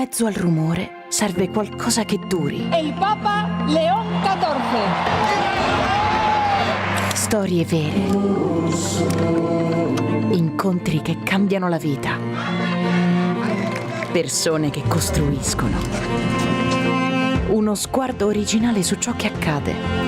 mezzo al rumore serve qualcosa che duri. El Papa León XIV. Storie vere. Incontri che cambiano la vita. Persone che costruiscono. Uno sguardo originale su ciò che accade.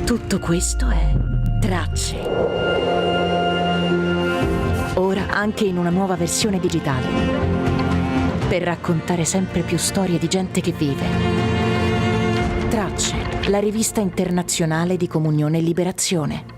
Tutto questo è Tracce. Ora anche in una nuova versione digitale. Per raccontare sempre più storie di gente che vive. Tracce, la rivista internazionale di comunione e liberazione.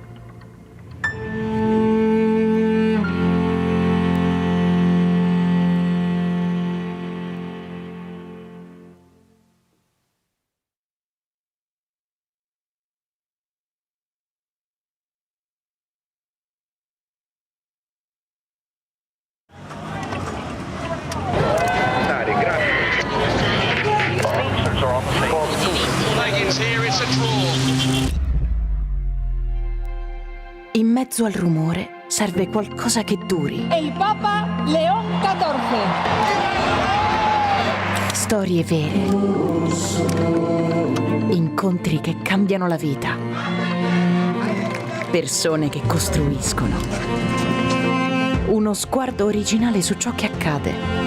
In mezzo al rumore serve qualcosa che duri. El Papa León XIV. Storie vere. Incontri che cambiano la vita. Persone che costruiscono. Uno sguardo originale su ciò che accade.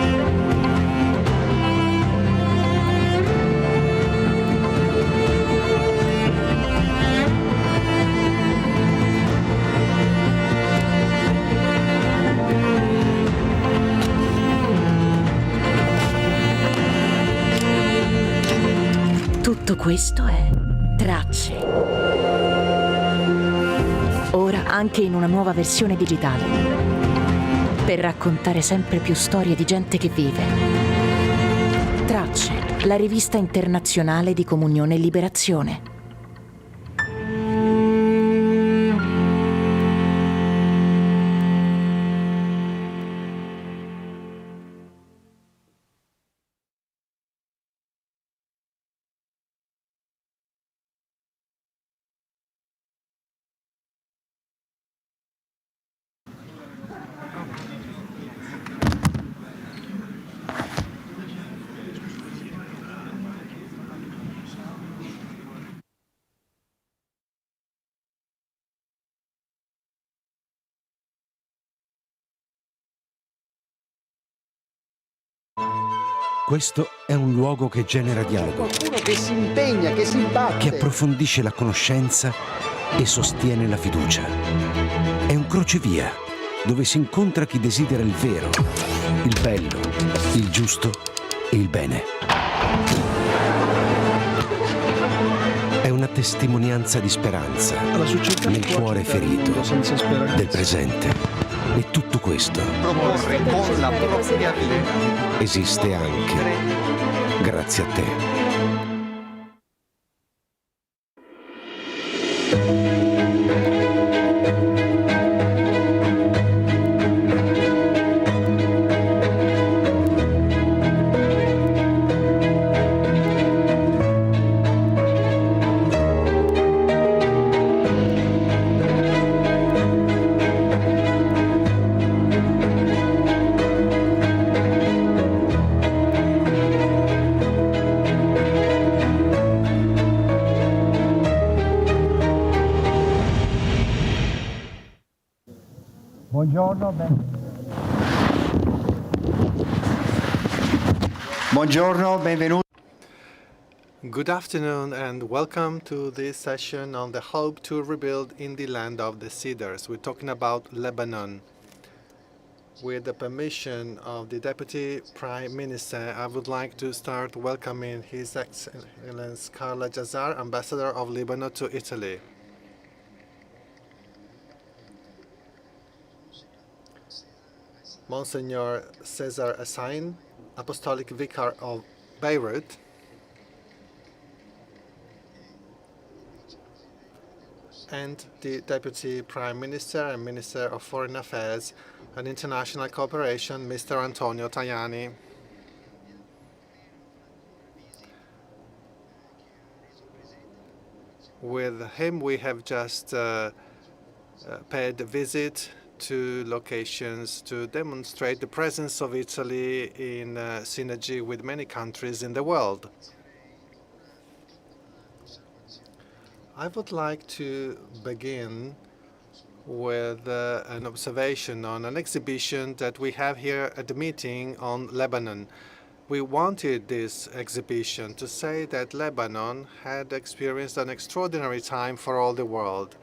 Tutto questo è Tracce. Ora anche in una nuova versione digitale. Per raccontare sempre più storie di gente che vive. Tracce, la rivista internazionale di comunione e liberazione. Questo è un luogo che genera dialogo, Qualcuno che si impegna, che si batte. che approfondisce la conoscenza e sostiene la fiducia. È un crocevia dove si incontra chi desidera il vero, il bello, il giusto e il bene. È una testimonianza di speranza nel cuore ferito del presente. E tutto questo Proporre con la propria vita. esiste anche grazie a te. Buongiorno, benvenuti. Good afternoon and welcome to this session on the hope to rebuild in the land of the Cedars. We're talking about Lebanon. With the permission of the Deputy Prime Minister, I would like to start welcoming His Excellency Carla, Jazzar, Ambassador of Lebanon to Italy. Monsignor César Essayan, Apostolic Vicar of Beirut. and the Deputy Prime Minister and Minister of Foreign Affairs and International Cooperation, Mr. Antonio Tajani. With him, we have just paid a visit to locations to demonstrate the presence of Italy in synergy with many countries in the world. I would like to begin with an observation on an exhibition that we have here at the meeting on Lebanon. We wanted this exhibition to say that Lebanon had experienced an extraordinary time for all the world,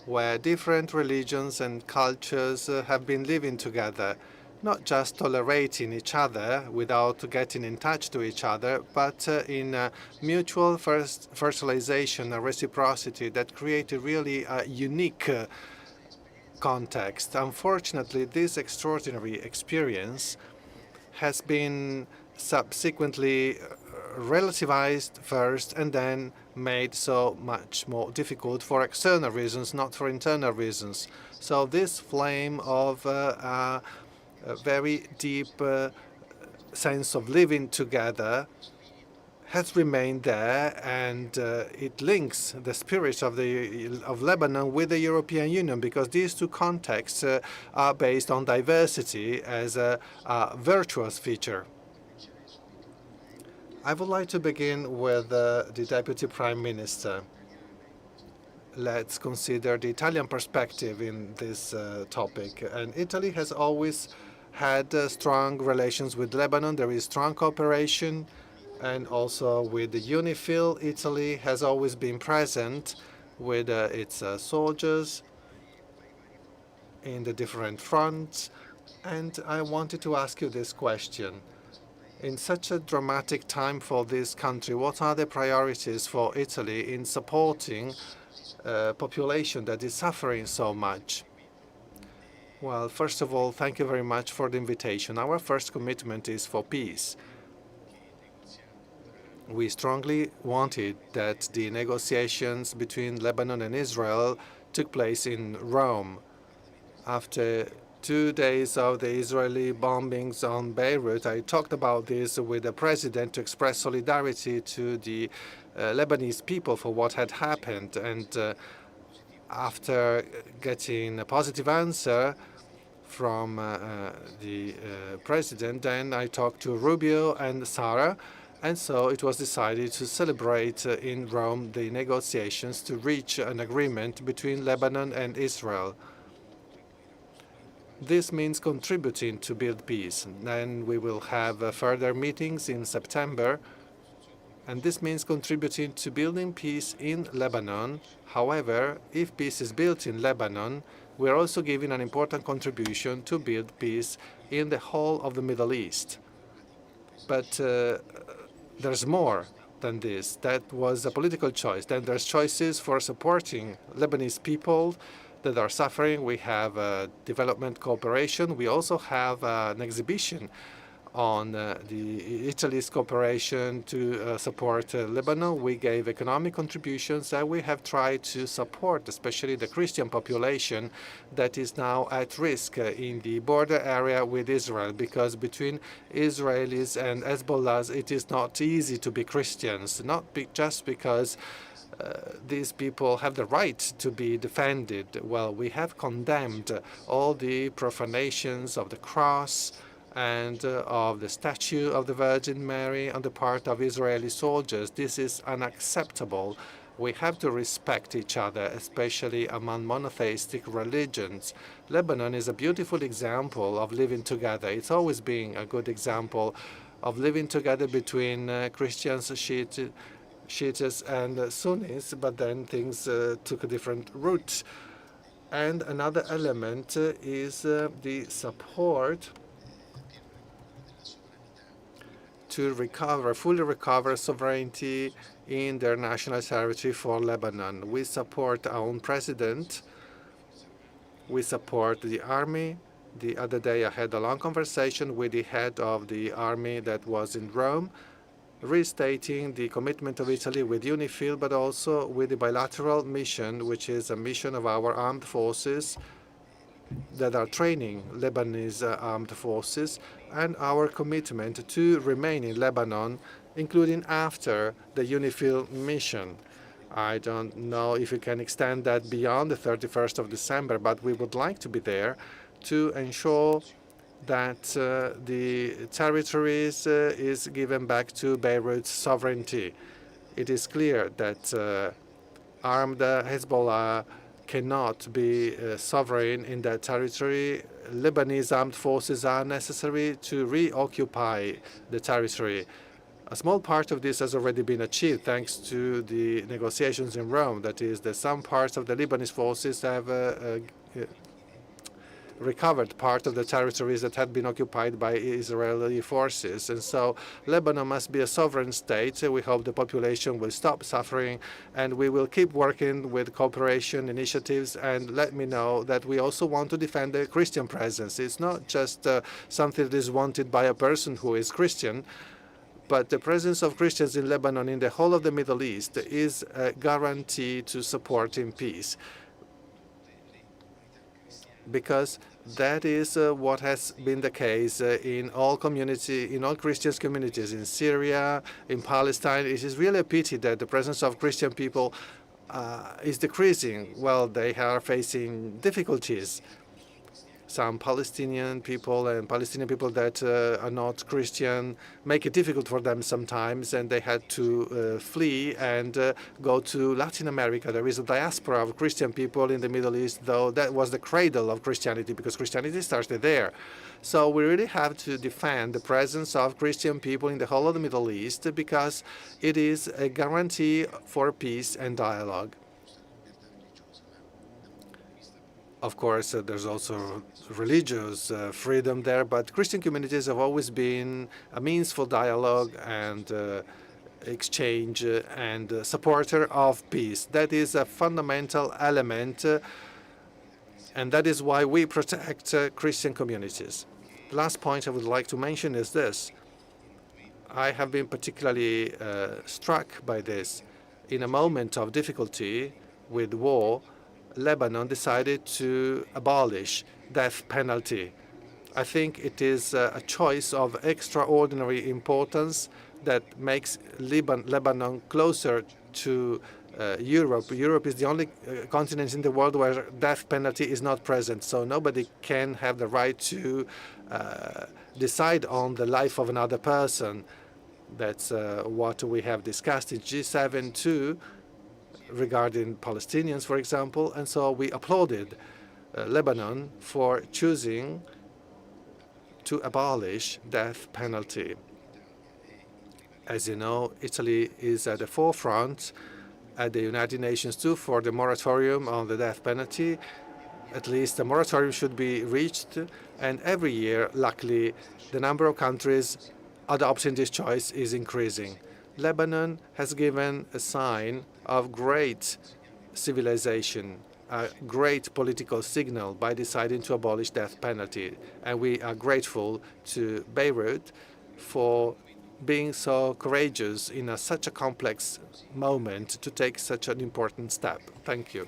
where different religions and cultures have been living together, not just tolerating each other without getting in touch to each other, but in mutual fertilization and reciprocity that created really a unique context. Unfortunately, this extraordinary experience has been subsequently relativized first and then made so much more difficult for external reasons, not for internal reasons. So this flame of a very deep sense of living together has remained there, and it links the spirit of Lebanon with the European Union, because these two contexts are based on diversity as a virtuous feature. I would like to begin with the Deputy Prime Minister. Let's consider the Italian perspective in this topic. And Italy has always had strong relations with Lebanon. There is strong cooperation, and also with the UNIFIL. Italy has always been present with its soldiers in the different fronts. And I wanted to ask you this question. In such a dramatic time for this country, what are the priorities for Italy in supporting a population that is suffering so much? Well, first of all, thank you very much for the invitation. Our first commitment is for peace. We strongly wanted that the negotiations between Lebanon and Israel took place in Rome. After 2 days of the Israeli bombings on Beirut, I talked about this with the president to express solidarity to the Lebanese people for what had happened. And after getting a positive answer from the president, then I talked to Rubio and Sarah, and so it was decided to celebrate in Rome the negotiations to reach an agreement between Lebanon and Israel. This means contributing to build peace. Then we will have further meetings in September, and this means contributing to building peace in Lebanon. However, if peace is built in Lebanon, we are also giving an important contribution to build peace in the whole of the Middle East. But there's more than this. That was a political choice. Then there's choices for supporting Lebanese people that are suffering. We have development cooperation. We also have an exhibition on Italy's cooperation to support Lebanon. We gave economic contributions, and we have tried to support especially the Christian population that is now at risk in the border area with Israel, because between Israelis and Hezbollahs it is not easy to be Christians, just because these people have the right to be defended. Well, we have condemned all the profanations of the cross and of the statue of the Virgin Mary on the part of Israeli soldiers. This is unacceptable. We have to respect each other, especially among monotheistic religions. Lebanon is a beautiful example of living together. It's always been a good example of living together between Christians, Shiites and Sunnis, but then things took a different route. And another element is the support to fully recover sovereignty in their national territory for Lebanon. We support our own president. We support the army. The other day I had a long conversation with the head of the army that was in Rome, restating the commitment of Italy with UNIFIL, but also with the bilateral mission, which is a mission of our armed forces that are training Lebanese armed forces, and our commitment to remain in Lebanon, including after the UNIFIL mission. I don't know if we can extend that beyond the 31st of December, but we would like to be there to ensure that the territories is given back to Beirut's sovereignty. It is clear that armed Hezbollah cannot be sovereign in that territory. Lebanese armed forces are necessary to reoccupy the territory. A small part of this has already been achieved thanks to the negotiations in Rome. That is, that some parts of the Lebanese forces have recovered part of the territories that had been occupied by Israeli forces. And so Lebanon must be a sovereign state. We hope the population will stop suffering, and we will keep working with cooperation initiatives. And let me know that we also want to defend the Christian presence. It's not just something that is wanted by a person who is Christian, but the presence of Christians in Lebanon, in the whole of the Middle East, is a guarantee to supporting peace. Because that is what has been the case in all Christian communities in Syria, in Palestine. It is really a pity that the presence of Christian people is decreasing. Well, they are facing difficulties. Some Palestinian people and Palestinian people that are not Christian make it difficult for them sometimes, and they had to flee and go to Latin America. There is a diaspora of Christian people in the Middle East, though that was the cradle of Christianity, because Christianity started there. So we really have to defend the presence of Christian people in the whole of the Middle East, because it is a guarantee for peace and dialogue. Of course, there's also religious freedom there, but Christian communities have always been a means for dialogue and exchange and supporter of peace. That is a fundamental element, and that is why we protect Christian communities. The last point I would like to mention is this. I have been particularly struck by this. In a moment of difficulty with war, Lebanon decided to abolish death penalty. I think it is a choice of extraordinary importance that makes Lebanon closer to Europe. Europe is the only continent in the world where death penalty is not present, so nobody can have the right to decide on the life of another person. That's what we have discussed in G7 too, regarding Palestinians, for example, and so we applauded Lebanon for choosing to abolish death penalty. As you know, Italy is at the forefront at the United Nations too for the moratorium on the death penalty. At least the moratorium should be reached, and every year, luckily, the number of countries adopting this choice is increasing. Lebanon has given a sign of great civilization, a great political signal by deciding to abolish death penalty. And we are grateful to Beirut for being so courageous in such a complex moment to take such an important step. Thank you.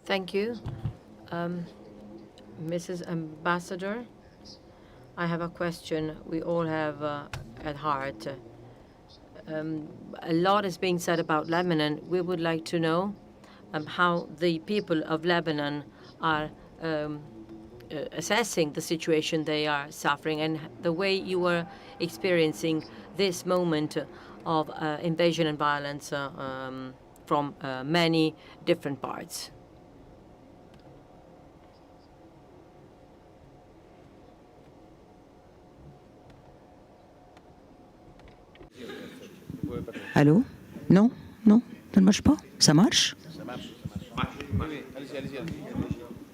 Thank you. Mrs. Ambassador, I have a question we all have at heart. A lot is being said about Lebanon. We would like to know how the people of Lebanon are assessing the situation they are suffering and the way you are experiencing this moment of invasion and violence from many different parts. Allô? Non? Non? Ça ne marche pas? Ça marche? Ça marche. Allez-y.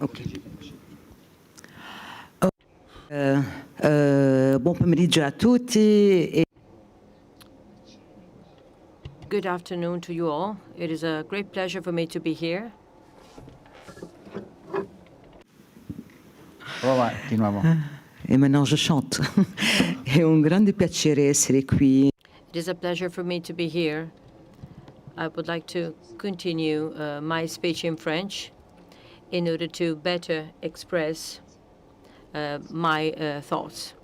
OK. Buon pomeriggio a tutti. Good afternoon to you all. It is a great pleasure for me to be here. Prova di nuovo. Et maintenant je chante. È un grande piacere essere qui. It is a pleasure for me to be here. I would like to continue my speech in French in order to better express my thoughts.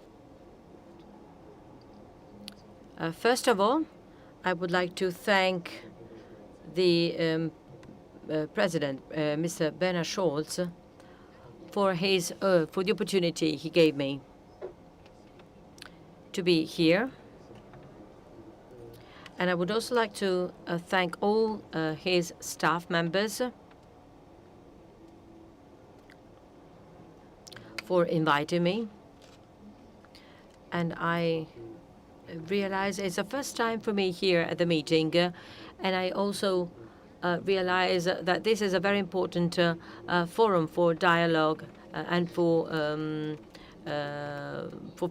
First of all, I would like to thank the President, Mr. Bernhard Scholz, for the opportunity he gave me to be here. And I would also like to thank all his staff members for inviting me. And I realize it's the first time for me here at the meeting, and I also realize that this is a very important forum for dialogue and for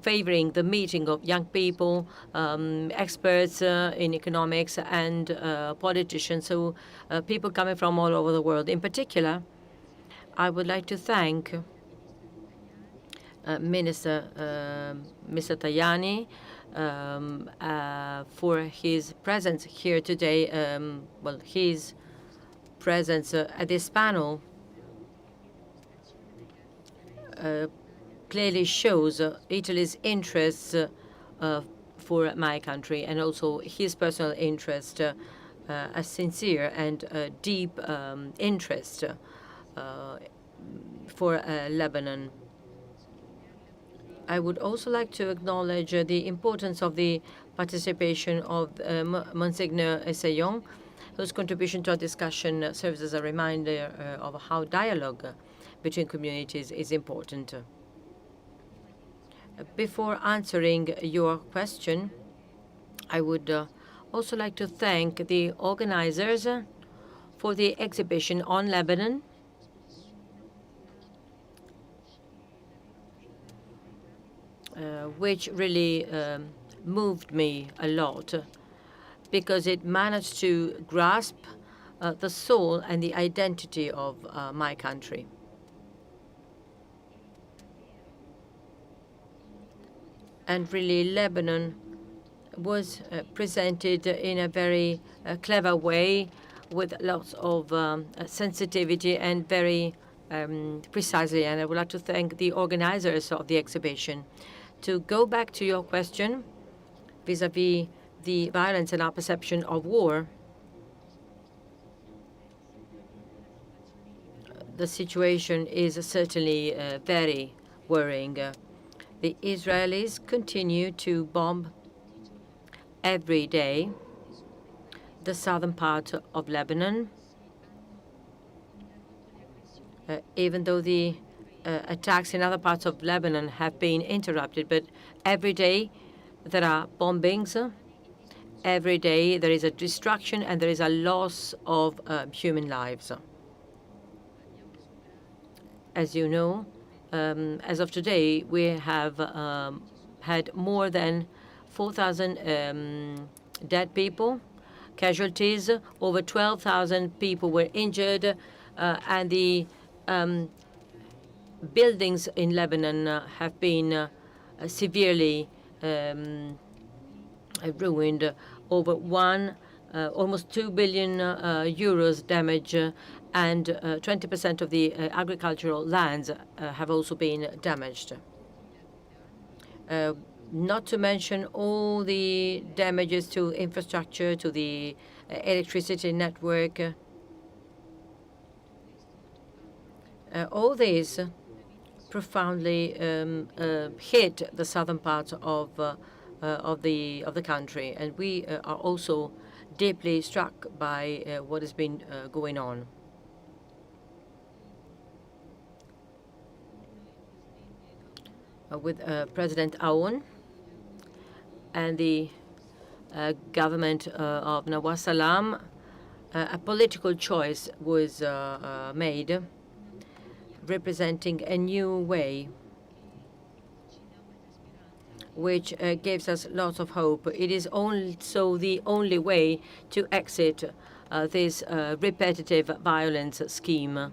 favoring the meeting of young people, experts in economics, and politicians, so people coming from all over the world. In particular, I would like to thank Mr. Tajani for his presence here today. Well, his presence at this panel clearly shows Italy's interests for my country, and also his personal interest, a sincere and deep interest for Lebanon. I would also like to acknowledge the importance of the participation of Monsignor Essayan, whose contribution to our discussion serves as a reminder of how dialogue between communities is important. Before answering your question, I would also like to thank the organizers for the exhibition on Lebanon, which really moved me a lot, because it managed to grasp the soul and the identity of my country. And really, Lebanon was presented in a very clever way, with lots of sensitivity and very precisely. And I would like to thank the organizers of the exhibition. To go back to your question vis-à-vis the violence and our perception of war, the situation is certainly very worrying. The Israelis continue to bomb every day the southern part of Lebanon, even though the attacks in other parts of Lebanon have been interrupted. But every day there are bombings. Every day there is a destruction and there is a loss of human lives. As you know, as of today, we have had more than 4,000 dead people, casualties. Over 12,000 people were injured, and the buildings in Lebanon have been severely ruined. Over almost 2 billion euros damage, and 20% of the agricultural lands have also been damaged. Not to mention all the damages to infrastructure, to the electricity network. All this profoundly hit the southern part of the country, and we are also deeply struck by what has been going on. With President Aoun and the government of Nawaz Salam, a political choice was made, representing a new way, which gives us lots of hope. It is also the only way to exit this repetitive violence scheme,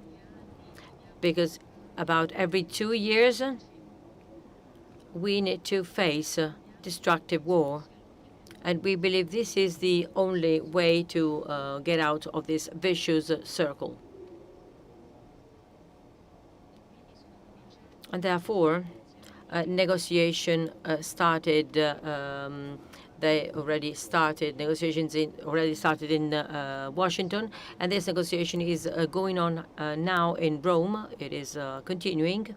because about every 2 years, we need to face destructive war. And we believe this is the only way to get out of this vicious circle. And therefore, negotiation started. They already started negotiations already started in Washington, and this negotiation is going on now in Rome. It is continuing.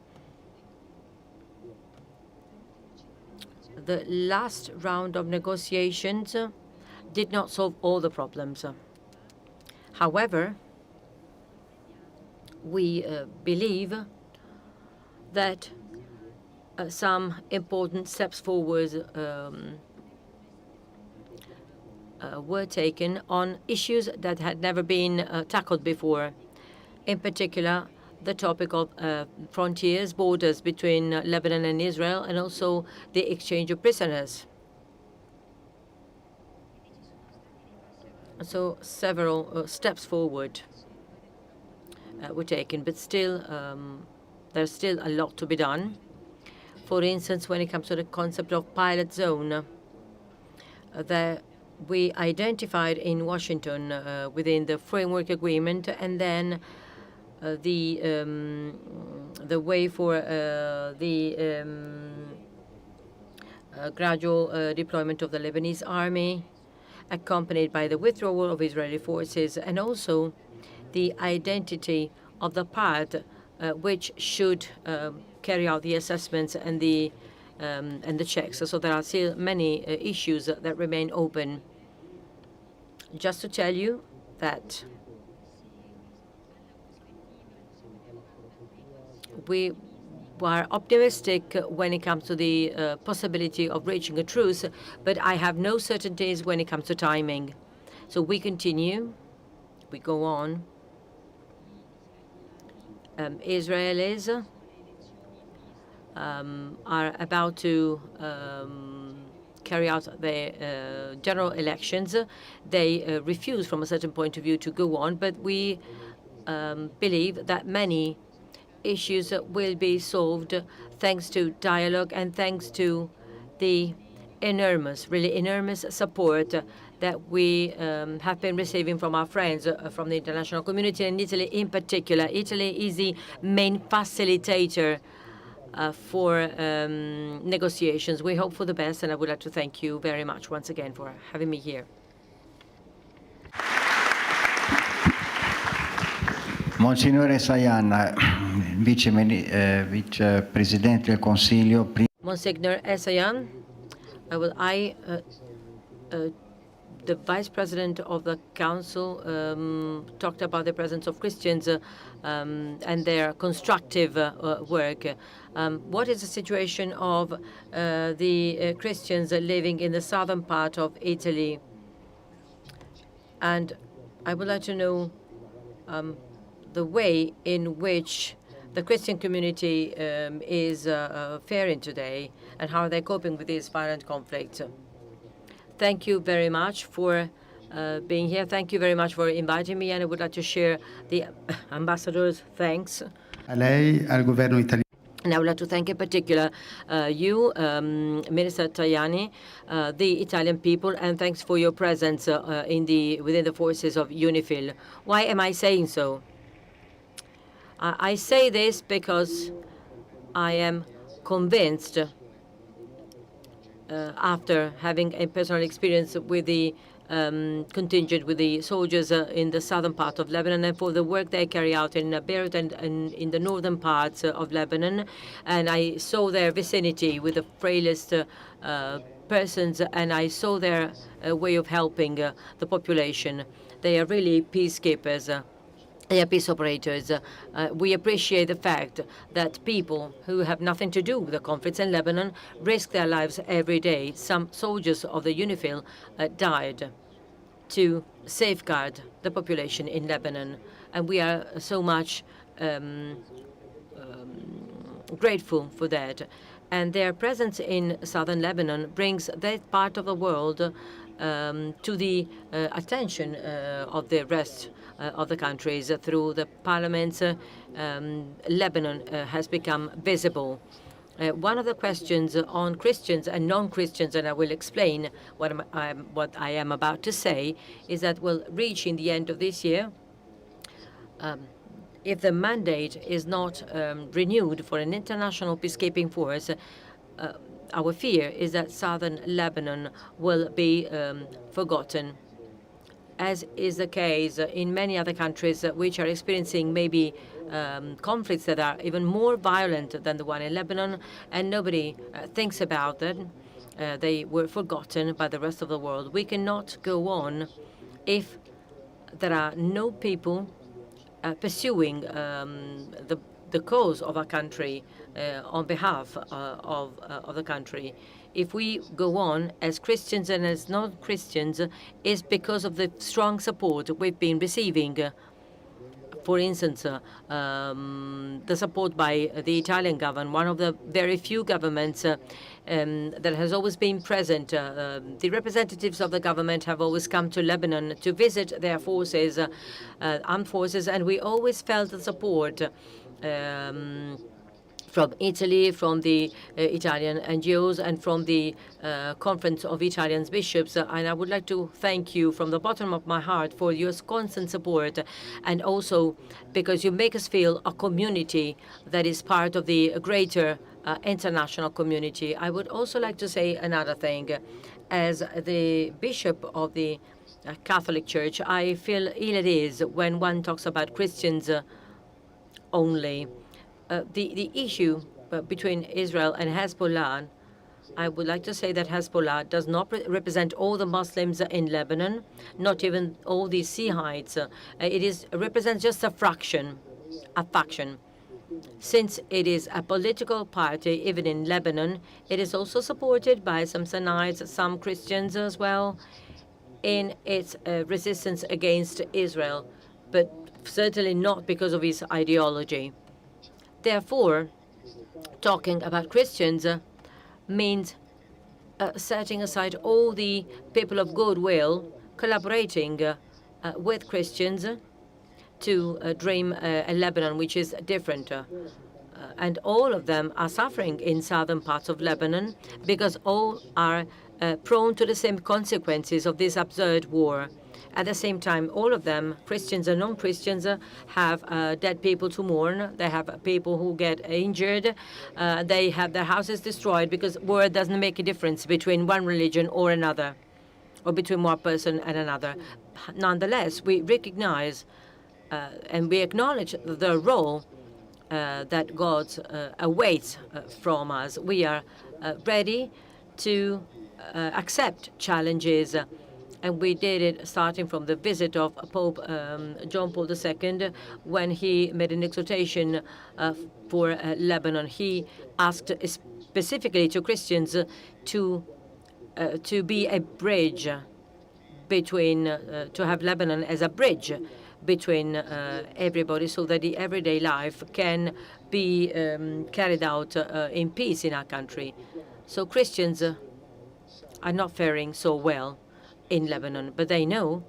The last round of negotiations did not solve all the problems. However, we believe that some important steps forward were taken on issues that had never been tackled before. In particular, the topic of frontiers, borders between Lebanon and Israel, and also the exchange of prisoners. So several steps forward were taken, but still there's still a lot to be done. For instance, when it comes to the concept of pilot zone, that we identified in Washington within the framework agreement, and then the way for the gradual deployment of the Lebanese army, accompanied by the withdrawal of Israeli forces, and also the identity of the part which should carry out the assessments and the checks. So there are still many issues that remain open. Just to tell you that we are optimistic when it comes to the possibility of reaching a truce, but I have no certainties when it comes to timing. So we continue, we go on. Israelis are about to carry out their general elections. They refuse, from a certain point of view, to go on, but we believe that many issues will be solved thanks to dialogue and thanks to the really enormous support that we have been receiving from our friends from the international community, and Italy in particular. Italy is the main facilitator for negotiations. We hope for the best, and I would like to thank you very much once again for having me here. Monsignore Essayan, Vice Presidente del Consiglio. Monsignor Essayan, the Vice President of the Council talked about the presence of Christians and their constructive work. What is the situation of the Christians living in the southern part of Italy? And I would like to know the way in which the Christian community is faring today, and how they're coping with this violent conflict. Thank you very much for being here. Thank you very much for inviting me, and I would like to share the ambassador's thanks. A lei, al governo italiano. And I would like to thank in particular you, Minister Tajani, the Italian people, and thanks for your presence within the forces of UNIFIL. Why am I saying so? I say this because I am convinced, after having a personal experience with the contingent, with the soldiers in the southern part of Lebanon, and for the work they carry out in Beirut and in the northern parts of Lebanon. And I saw their vicinity with the frailest persons, and I saw their way of helping the population. They are really peacekeepers. They are peace operators. We appreciate the fact that people who have nothing to do with the conflicts in Lebanon risk their lives every day. Some soldiers of the UNIFIL died to safeguard the population in Lebanon, and we are so much grateful for that. And their presence in southern Lebanon brings that part of the world to the attention of the rest of the countries. Through the parliaments, Lebanon has become visible. One of the questions on Christians and non-Christians, and I will explain what I am about to say, is that we'll reach in the end of this year, if the mandate is not renewed for an international peacekeeping force, our fear is that southern Lebanon will be forgotten, as is the case in many other countries which are experiencing maybe conflicts that are even more violent than the one in Lebanon, and nobody thinks about them. They were forgotten by the rest of the world. We cannot go on if there are no people pursuing the cause of our country on behalf of the country. If we go on as Christians and as non-Christians, it's because of the strong support we've been receiving. For instance, the support by the Italian government, one of the very few governments that has always been present. The representatives of the government have always come to Lebanon to visit their forces, armed forces, and we always felt the support from Italy, from the Italian NGOs, and from the Conference of Italian Bishops. And I would like to thank you from the bottom of my heart for your constant support, and also because you make us feel a community that is part of the greater international community. I would also like to say another thing. As the bishop of the Catholic Church, I feel ill at ease when one talks about Christians only. The issue between Israel and Hezbollah, I would like to say that Hezbollah does not represent all the Muslims in Lebanon, not even all the Shiites. It represents just a faction. Since it is a political party, even in Lebanon, it is also supported by some Sunnites, some Christians as well, in its resistance against Israel, but certainly not because of its ideology. Therefore, talking about Christians means setting aside all the people of goodwill, collaborating with Christians to dream a Lebanon which is different. And all of them are suffering in southern parts of Lebanon because all are prone to the same consequences of this absurd war. At the same time, all of them, Christians and non-Christians, have dead people to mourn. They have people who get injured. They have their houses destroyed because war doesn't make a difference between one religion or another, or between one person and another. Nonetheless, we recognize and we acknowledge the role that God awaits from us. We are ready to accept challenges. And we did it starting from the visit of Pope John Paul II, when he made an exhortation for Lebanon. He asked specifically to Christians to be a bridge between, to have Lebanon as a bridge between everybody, so that the everyday life can be carried out in peace in our country. So Christians are not faring so well in Lebanon, but they know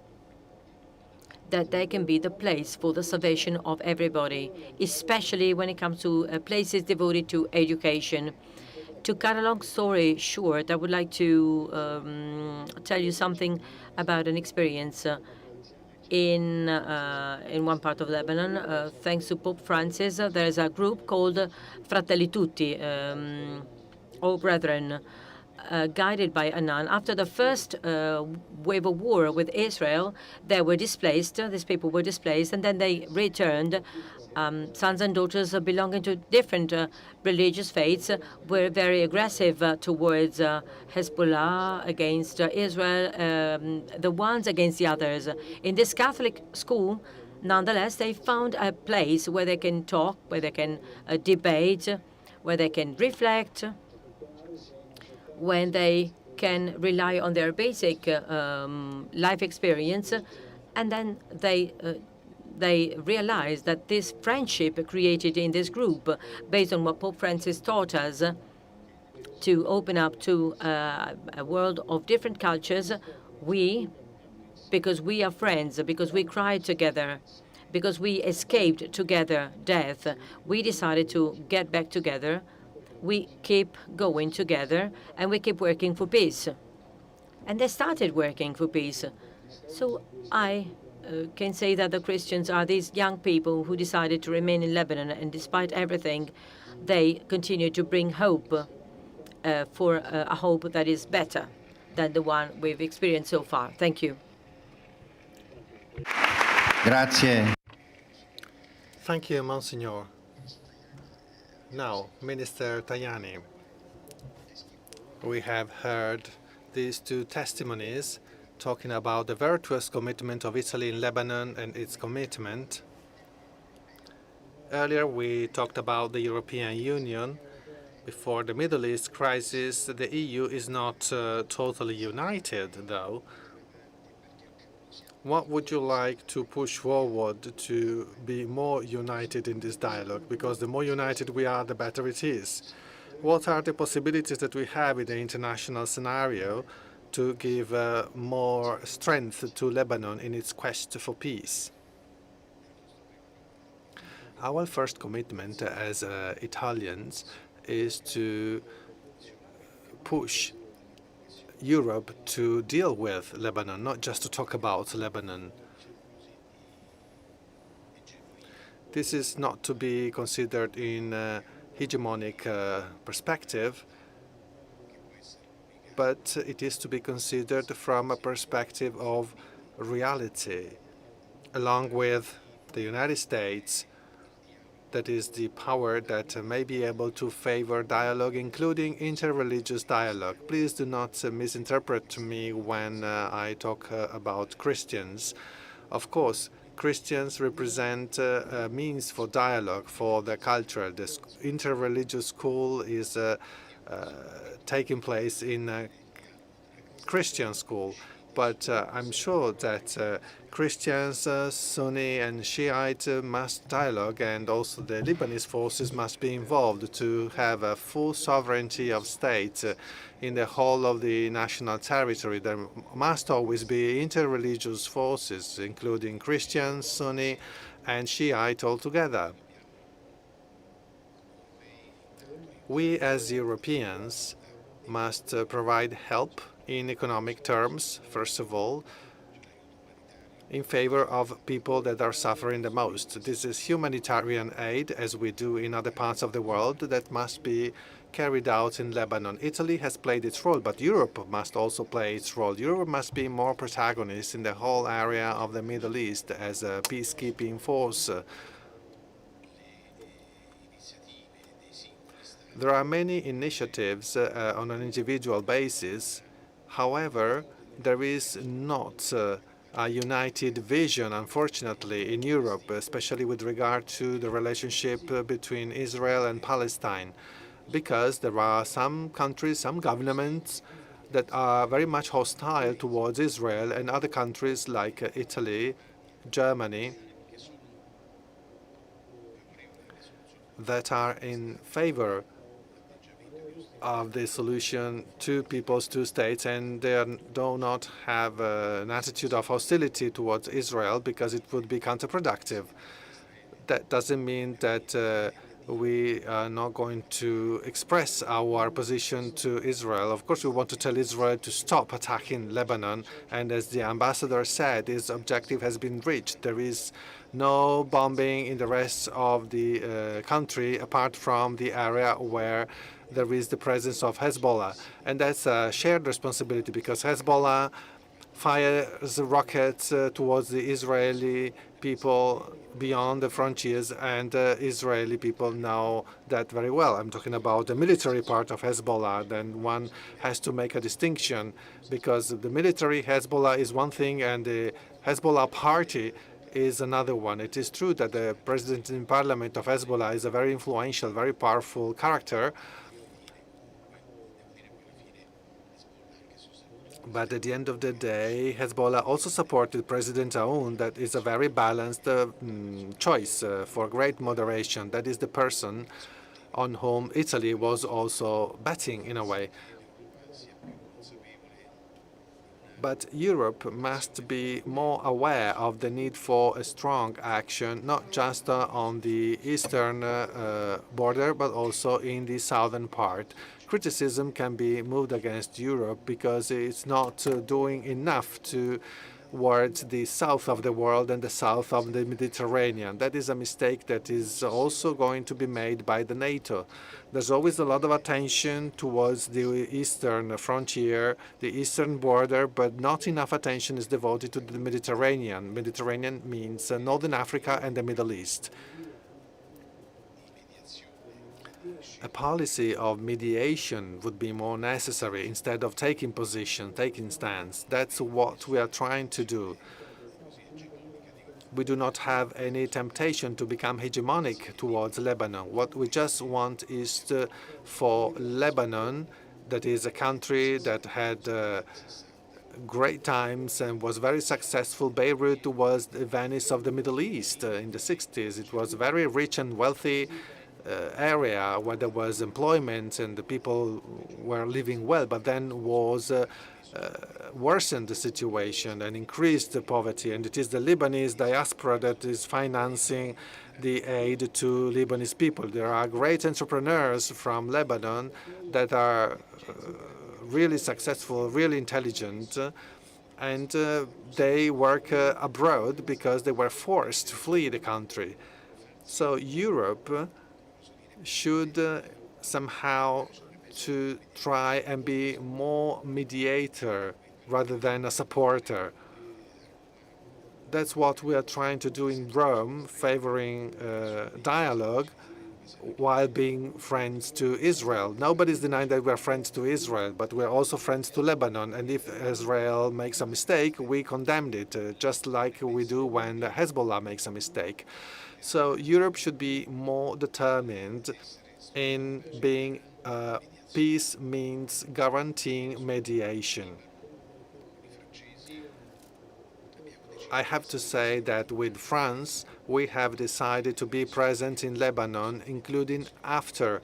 that they can be the place for the salvation of everybody, especially when it comes to places devoted to education. To cut a long story short, I would like to tell you something about an experience in one part of Lebanon. Thanks to Pope Francis, there is a group called Fratelli Tutti, all brethren, guided by a nun. After the first wave of war with Israel, they were displaced. These people were displaced, and then they returned. Sons and daughters belonging to different religious faiths were very aggressive towards Hezbollah, against Israel, the ones against the others. In this Catholic school, nonetheless, they found a place where they can talk, where they can debate, where they can reflect, when they can rely on their basic life experience, and then they realize that this friendship created in this group, based on what Pope Francis taught us, to open up to a world of different cultures, we because we are friends, because we cried together, because we escaped together death. We decided to get back together. We keep going together, and we keep working for peace. And they started working for peace. So I can say that the Christians are these young people who decided to remain in Lebanon, and despite everything, they continue to bring hope for a hope that is better than the one we've experienced so far. Thank you. Grazie. Thank you, Monsignor. Now, Minister Tajani, we have heard these two testimonies talking about the virtuous commitment of Italy in Lebanon and its commitment. Earlier, we talked about the European Union. Before the Middle East crisis, the EU is not totally united, though. What would you like to push forward to be more united in this dialogue? Because the more united we are, the better it is. What are the possibilities that we have in the international scenario to give more strength to Lebanon in its quest for peace? Our first commitment as Italians is to push Europe to deal with Lebanon, not just to talk about Lebanon. This is not to be considered in a hegemonic perspective, but it is to be considered from a perspective of reality, along with the United States. That is the power that may be able to favor dialogue, including interreligious dialogue. Please do not misinterpret me when I talk about Christians. Of course, Christians represent a means for dialogue, for the culture. This interreligious school is taking place in a Christian school. But I'm sure that Christians, Sunni and Shiite must dialogue, and also the Lebanese forces must be involved to have a full sovereignty of state in the whole of the national territory. There must always be interreligious forces, including Christians, Sunni and Shiite altogether. We as Europeans must provide help in economic terms, first of all, in favor of people that are suffering the most. This is humanitarian aid, as we do in other parts of the world, that must be carried out in Lebanon. Italy has played its role, but Europe must also play its role. Europe must be more protagonist in the whole area of the Middle East as a peacekeeping force. There are many initiatives on an individual basis. However, there is not a united vision, unfortunately, in Europe, especially with regard to the relationship between Israel and Palestine, because there are some countries, some governments that are very much hostile towards Israel, and other countries like Italy, Germany, that are in favor of the solution two peoples, two states, and they do not have an attitude of hostility towards Israel because it would be counterproductive. That doesn't mean that we are not going to express our position to Israel. Of course, we want to tell Israel to stop attacking Lebanon, and as the ambassador said, his objective has been reached. There is no bombing in the rest of the country apart from the area where there is the presence of Hezbollah. And that's a shared responsibility because Hezbollah fires rockets towards the Israeli people beyond the frontiers, and Israeli people know that very well. I'm talking about the military part of Hezbollah. Then one has to make a distinction because the military Hezbollah is one thing and the Hezbollah party is another one. It is true that the president in parliament of Hezbollah is a very influential, very powerful character. But at the end of the day, Hezbollah also supported President Aoun. That is a very balanced choice for great moderation. That is the person on whom Italy was also betting in a way. But Europe must be more aware of the need for a strong action, not just on the eastern border, but also in the southern part. Criticism can be moved against Europe because it's not doing enough towards the south of the world and the south of the Mediterranean. That is a mistake that is also going to be made by the NATO. There's always a lot of attention towards the eastern frontier, the eastern border, but not enough attention is devoted to the Mediterranean. Mediterranean means Northern Africa and the Middle East. A policy of mediation would be more necessary instead of taking position, taking stance. That's what we are trying to do. We do not have any temptation to become hegemonic towards Lebanon. What we just want is for Lebanon, that is a country that had great times and was very successful. Beirut was the Venice of the Middle East in the 60s. It was very rich and wealthy area where there was employment and the people were living well, but then was worsened the situation and increased the poverty. And it is the Lebanese diaspora that is financing the aid to Lebanese people. There are great entrepreneurs from Lebanon that are really successful, really intelligent, and they work abroad because they were forced to flee the country. So Europe should somehow to try and be more mediator rather than a supporter. That's what we are trying to do in Rome, favoring dialogue while being friends to Israel. Nobody's denying that we're friends to Israel, but we're also friends to Lebanon. And if Israel makes a mistake, we condemned it, just like we do when Hezbollah makes a mistake. So Europe should be more determined in being peace means guaranteeing mediation. I have to say that with France, we have decided to be present in Lebanon, including after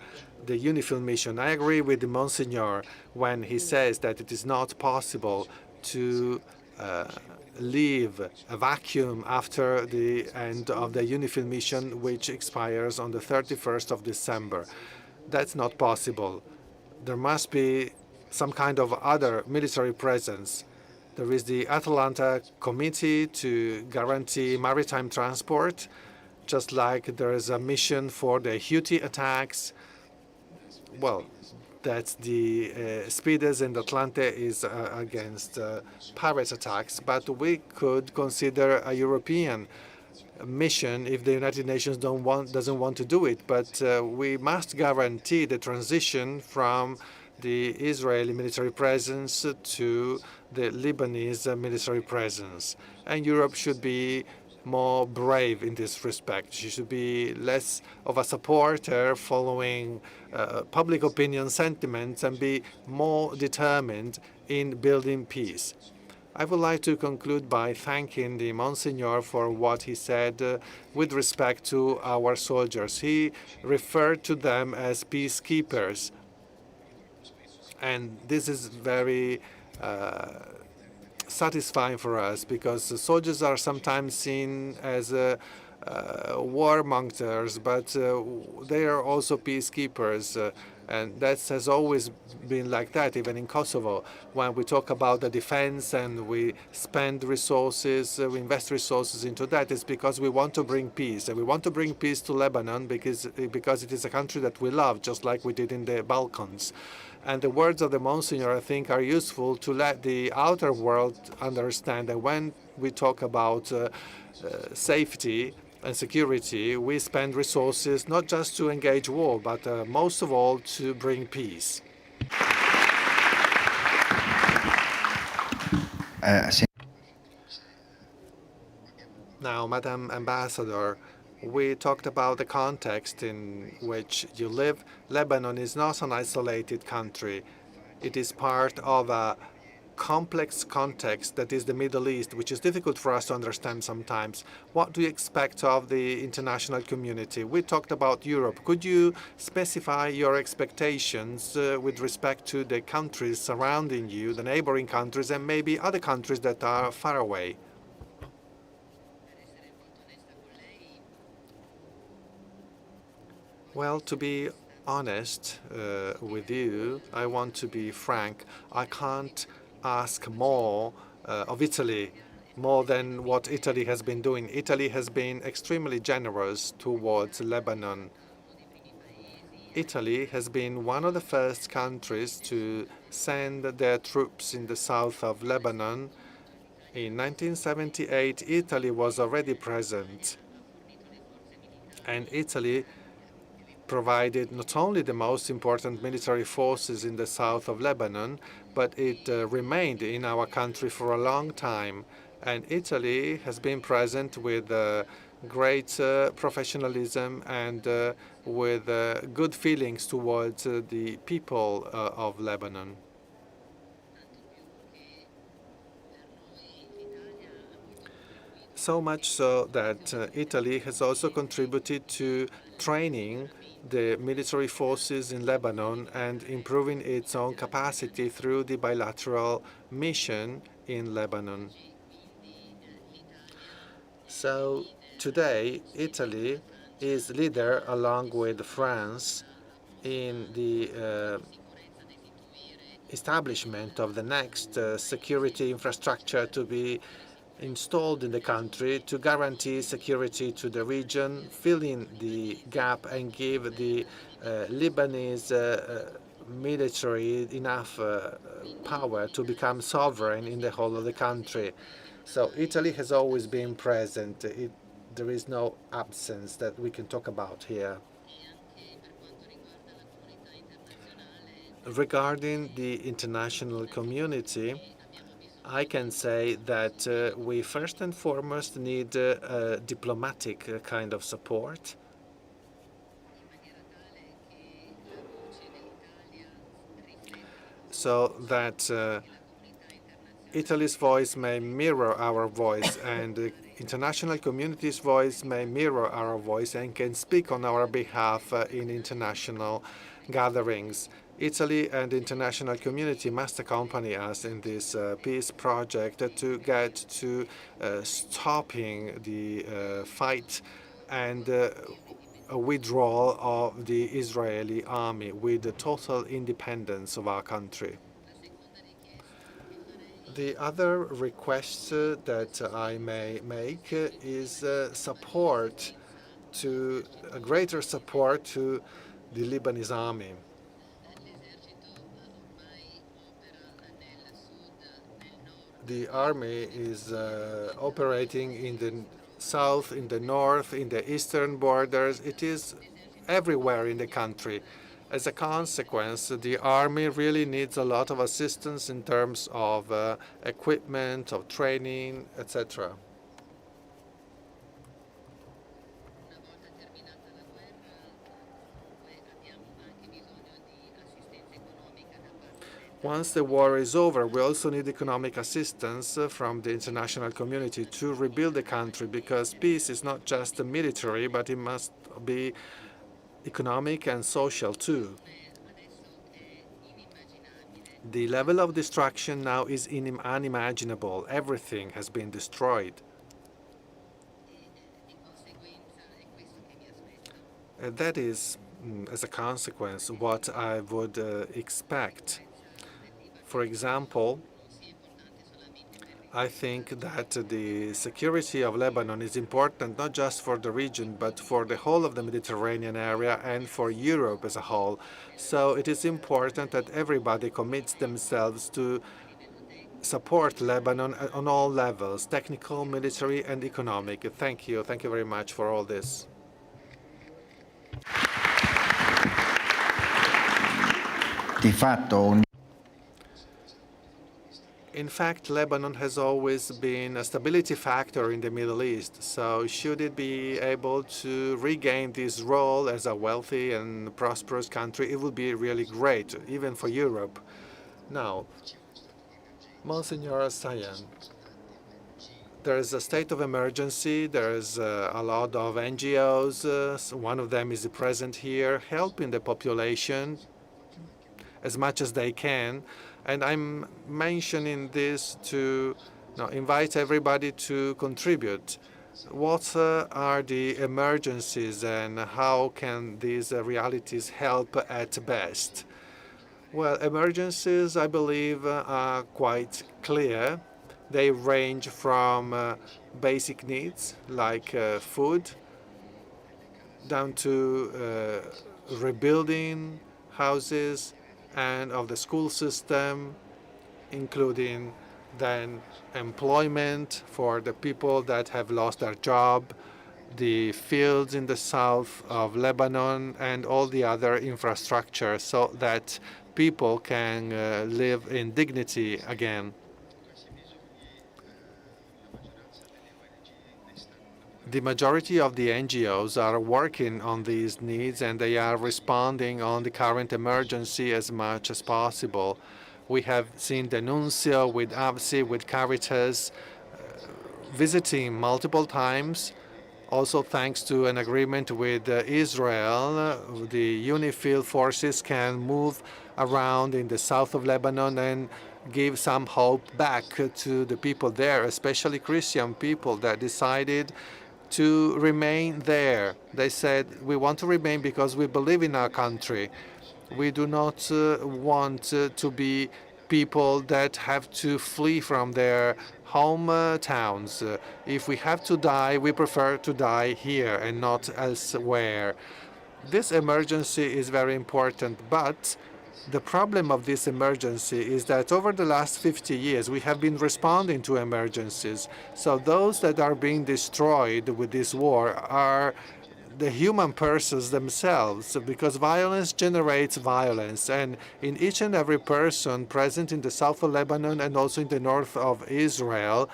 the UNIFIL mission. I agree with Monsignor when he says that it is not possible to leave a vacuum after the end of the UNIFIL mission, which expires on the 31st of December. That's not possible. There must be some kind of other military presence. There is the Atalanta Committee to guarantee maritime transport, just like there is a mission for the Houthi attacks. Well, that's the Cedars in Atlanta is against pirate attacks, but we could consider a European mission if the United Nations doesn't want to do it. But we must guarantee the transition from the Israeli military presence to the Lebanese military presence. And Europe should be more brave in this respect. She should be less of a supporter following public opinion sentiments and be more determined in building peace. I would like to conclude by thanking the Monsignor for what he said with respect to our soldiers. He referred to them as peacekeepers. And this is very satisfying for us because the soldiers are sometimes seen as warmongers, but they are also peacekeepers. And that has always been like that, even in Kosovo. When we talk about the defense and we spend resources, we invest resources into that, it's because we want to bring peace. And we want to bring peace to Lebanon because it is a country that we love, just like we did in the Balkans. And the words of the Monsignor, I think, are useful to let the outer world understand that when we talk about safety and security, we spend resources not just to engage war, but most of all to bring peace. Now, Madam Ambassador, we talked about the context in which you live. Lebanon is not an isolated country. It is part of a complex context that is the Middle East, which is difficult for us to understand sometimes. What do you expect of the international community? We talked about Europe. Could you specify your expectations with respect to the countries surrounding you, the neighboring countries, and maybe other countries that are far away? Well, to be honest with you, I want to be frank. I can't ask more of Italy, more than what Italy has been doing. Italy has been extremely generous towards Lebanon. Italy has been one of the first countries to send their troops in the south of Lebanon. In 1978, Italy was already present, and Italy provided not only the most important military forces in the south of Lebanon, but it remained in our country for a long time. And Italy has been present with great professionalism and with good feelings towards the people of Lebanon. So much so that Italy has also contributed to training the military forces in Lebanon and improving its own capacity through the bilateral mission in Lebanon. So today, Italy is leader along with France in the establishment of the next security infrastructure to be installed in the country to guarantee security to the region, fill in the gap and give the Lebanese military enough power to become sovereign in the whole of the country. So Italy has always been present. There is no absence that we can talk about here. Regarding the international community, I can say that we first and foremost need a diplomatic kind of support. So that Italy's voice may mirror our voice and the international community's voice may mirror our voice and can speak on our behalf in international gatherings. Italy and the international community must accompany us in this peace project to get to stopping the fight and a withdrawal of the Israeli army with the total independence of our country. The other request that I may make is support to a greater support to the Lebanese army. The army is operating in the south, in the north, in the eastern borders. It is everywhere in the country. As a consequence, the army really needs a lot of assistance in terms of equipment, of training, etc. Once the war is over, we also need economic assistance from the international community to rebuild the country, because peace is not just military, but it must be economic and social too. The level of destruction now is unimaginable. Everything has been destroyed. That is, as a consequence, what I would expect. For example, I think that the security of Lebanon is important not just for the region, but for the whole of the Mediterranean area and for Europe as a whole. So it is important that everybody commits themselves to support Lebanon on all levels, technical, military, and economic. Thank you. Thank you very much for all this. Di fatto, in fact, Lebanon has always been a stability factor in the Middle East, so should it be able to regain this role as a wealthy and prosperous country, it would be really great, even for Europe. Now, Monsignor Essayan, there is a state of emergency. There is a lot of NGOs. So one of them is present here, helping the population as much as they can. And I'm mentioning this to invite everybody to contribute. What are the emergencies and how can these realities help at best? Well, emergencies, I believe, are quite clear. They range from basic needs like food down to rebuilding houses and of the school system, including then employment for the people that have lost their job, the fields in the south of Lebanon, and all the other infrastructure so that people can live in dignity again. The majority of the NGOs are working on these needs and they are responding on the current emergency as much as possible. We have seen the Nuncio with AVSI, with Caritas, visiting multiple times. Also, thanks to an agreement with Israel, the UNIFIL forces can move around in the south of Lebanon and give some hope back to the people there, especially Christian people that decided to remain there. They said, we want to remain because we believe in our country. We do not want to be people that have to flee from their hometowns. If we have to die, we prefer to die here and not elsewhere. This emergency is very important, but the problem of this emergency is that over the last 50 years, we have been responding to emergencies. So those that are being destroyed with this war are the human persons themselves, because violence generates violence. And in each and every person present in the south of Lebanon and also in the north of Israel,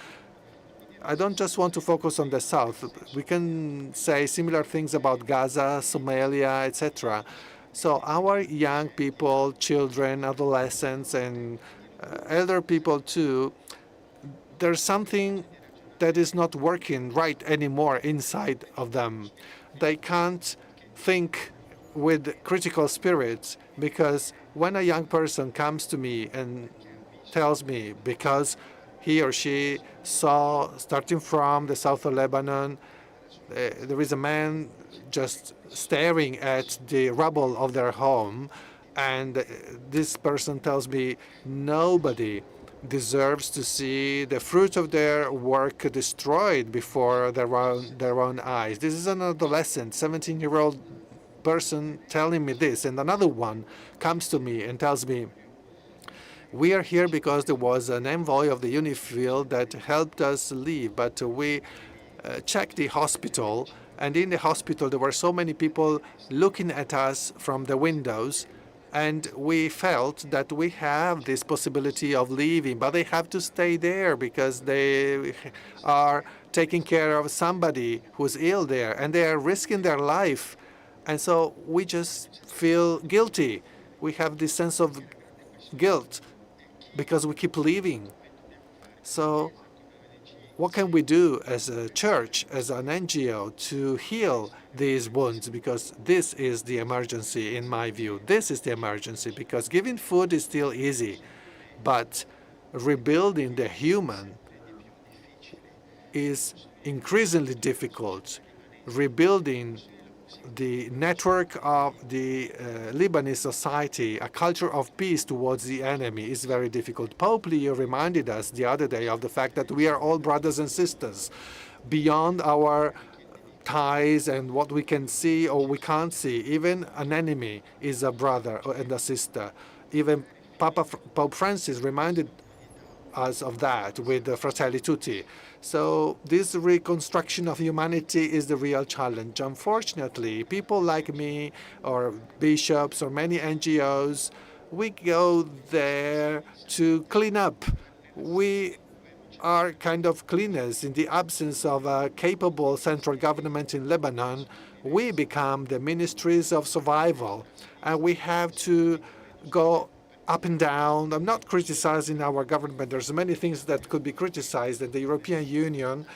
I don't just want to focus on the south. We can say similar things about Gaza, Somalia, etc. So our young people, children, adolescents, and elder people too, there's something that is not working right anymore inside of them. They can't think with critical spirits, because when a young person comes to me and tells me, because he or she saw, starting from the south of Lebanon, there is a man just staring at the rubble of their home, and this person tells me nobody deserves to see the fruit of their work destroyed before their own eyes. This is an adolescent, 17-year-old person telling me this, and another one comes to me and tells me, we are here because there was an envoy of the UNIFIL that helped us leave, but we checked the hospital, and in the hospital there were so many people looking at us from the windows, and we felt that we have this possibility of leaving, but they have to stay there because they are taking care of somebody who's ill there, and they are risking their life. And so we just feel guilty. We have this sense of guilt because we keep leaving. So what can we do as a church, as an NGO, to heal these wounds? Because this is the emergency, in my view. This is the emergency, because giving food is still easy, but rebuilding the human is increasingly difficult. Rebuilding the network of the Lebanese society, a culture of peace towards the enemy, is very difficult. Pope Leo reminded us the other day of the fact that we are all brothers and sisters. Beyond our ties and what we can see or we can't see, even an enemy is a brother and a sister. Even Pope Francis reminded us of that with the Fratelli Tutti. So this reconstruction of humanity is the real challenge. Unfortunately, people like me or bishops or many NGOs, we go there to clean up. We are kind of cleaners. In the absence of a capable central government in Lebanon, we become the ministries of survival, and we have to go up and down. I'm not criticizing our government. There's many things that could be criticized, and the European Union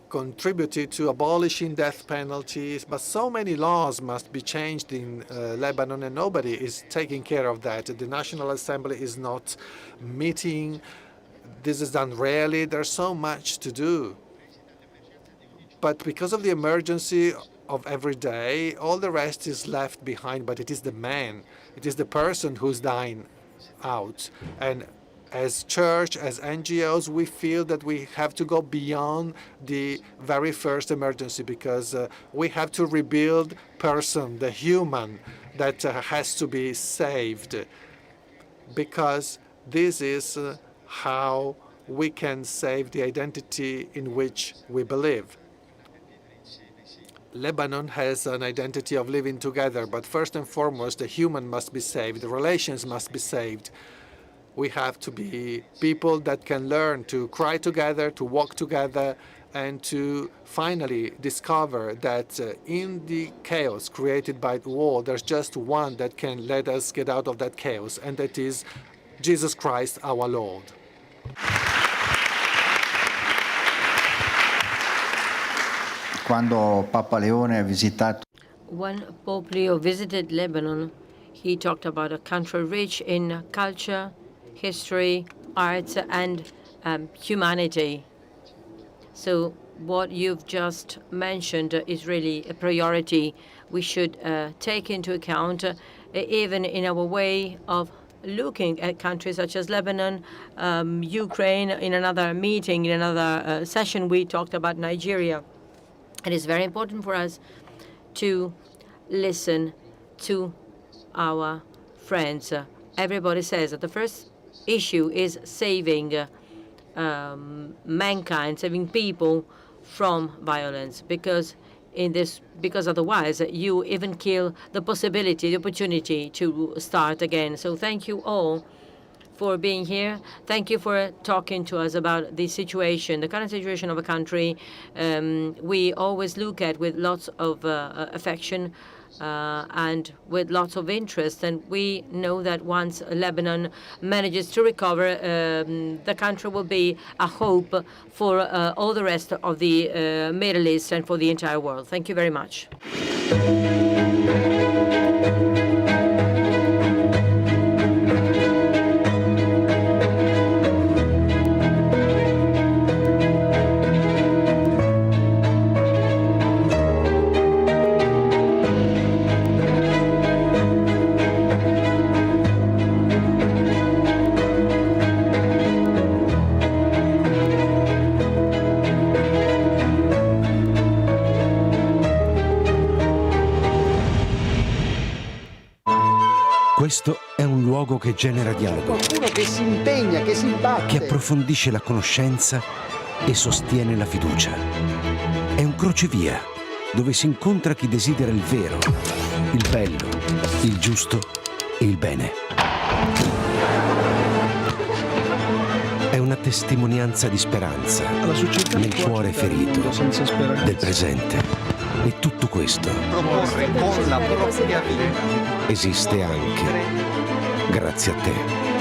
contributed to abolishing death penalties, but so many laws must be changed in Lebanon, and nobody is taking care of that. The National Assembly is not meeting. This is done rarely. There's so much to do. But because of the emergency of every day, all the rest is left behind. But it is the man, it is the person who's dying out. And as church, as NGOs, we feel that we have to go beyond the very first emergency, because we have to rebuild person, the human that has to be saved, because this is how we can save the identity in which we believe. Lebanon has an identity of living together, but first and foremost, the human must be saved, the relations must be saved. We have to be people that can learn to cry together, to walk together, and to finally discover that in the chaos created by the war, there's just one that can let us get out of that chaos, and that is Jesus Christ, our Lord. Quando Papa Leone ha visitato When Pope Leo visited Lebanon, he talked about a country rich in culture, history, arts, and humanity. So what you've just mentioned is really a priority we should take into account, even in our way of looking at countries such as Lebanon, Ukraine. In another meeting, in another session, we talked about Nigeria. It is very important for us to listen to our friends. Everybody says that the first issue is saving mankind, saving people from violence, because otherwise you even kill the possibility, the opportunity to start again. So thank you all for being here. Thank you for talking to us about the situation, the current situation of a country we always look at with lots of affection and with lots of interest. And we know that once Lebanon manages to recover, the country will be a hope for all the rest of the Middle East and for the entire world. Thank you very much. Questo è un luogo che genera dialogo, Qualcuno che si impegna, che si batte. che approfondisce la conoscenza e sostiene la fiducia. È un crocevia dove si incontra chi desidera il vero, il bello, il giusto e il bene. È una testimonianza di speranza nel cuore ferito del presente. E tutto questo proporre con la propria vita esiste anche grazie a te.